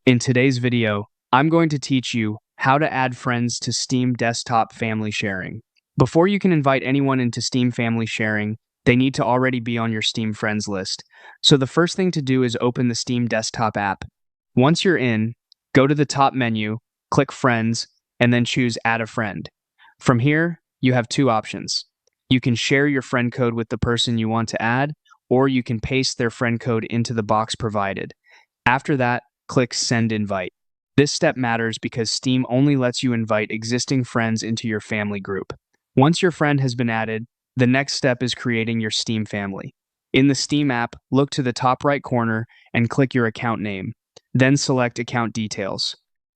In today's video, I'm going to teach you how to add friends to Steam Desktop Family Sharing. Before you can invite anyone into Steam Family Sharing, they need to already be on your Steam Friends list. So the first thing to do is open the Steam Desktop app. Once you're in, go to the top menu, click Friends, and then choose Add a Friend. From here, you have two options. You can share your friend code with the person you want to add, or you can paste their friend code into the box provided. After that, click Send Invite. This step matters because Steam only lets you invite existing friends into your family group. Once your friend has been added, the next step is creating your Steam family. In the Steam app, look to the top right corner and click your account name. Then select Account Details.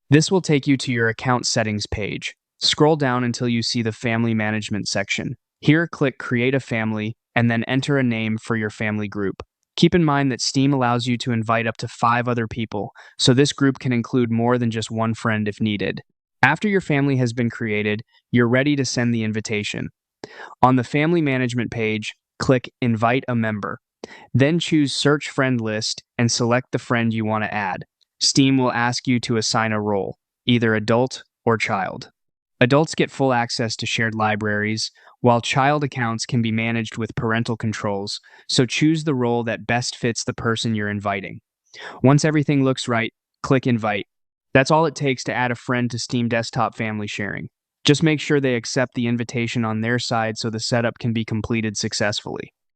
This will take you to your account settings page. Scroll down until you see the Family Management section. Here, click Create a Family and then enter a name for your family group. Keep in mind that Steam allows you to invite up to 5 other people, so this group can include more than just one friend if needed. After your family has been created, you're ready to send the invitation. On the Family Management page, click Invite a Member. Then choose Search Friend List and select the friend you want to add. Steam will ask you to assign a role, either adult or child. Adults get full access to shared libraries, while child accounts can be managed with parental controls, so choose the role that best fits the person you're inviting. Once everything looks right, click Invite. That's all it takes to add a friend to Steam Desktop Family Sharing. Just make sure they accept the invitation on their side so the setup can be completed successfully.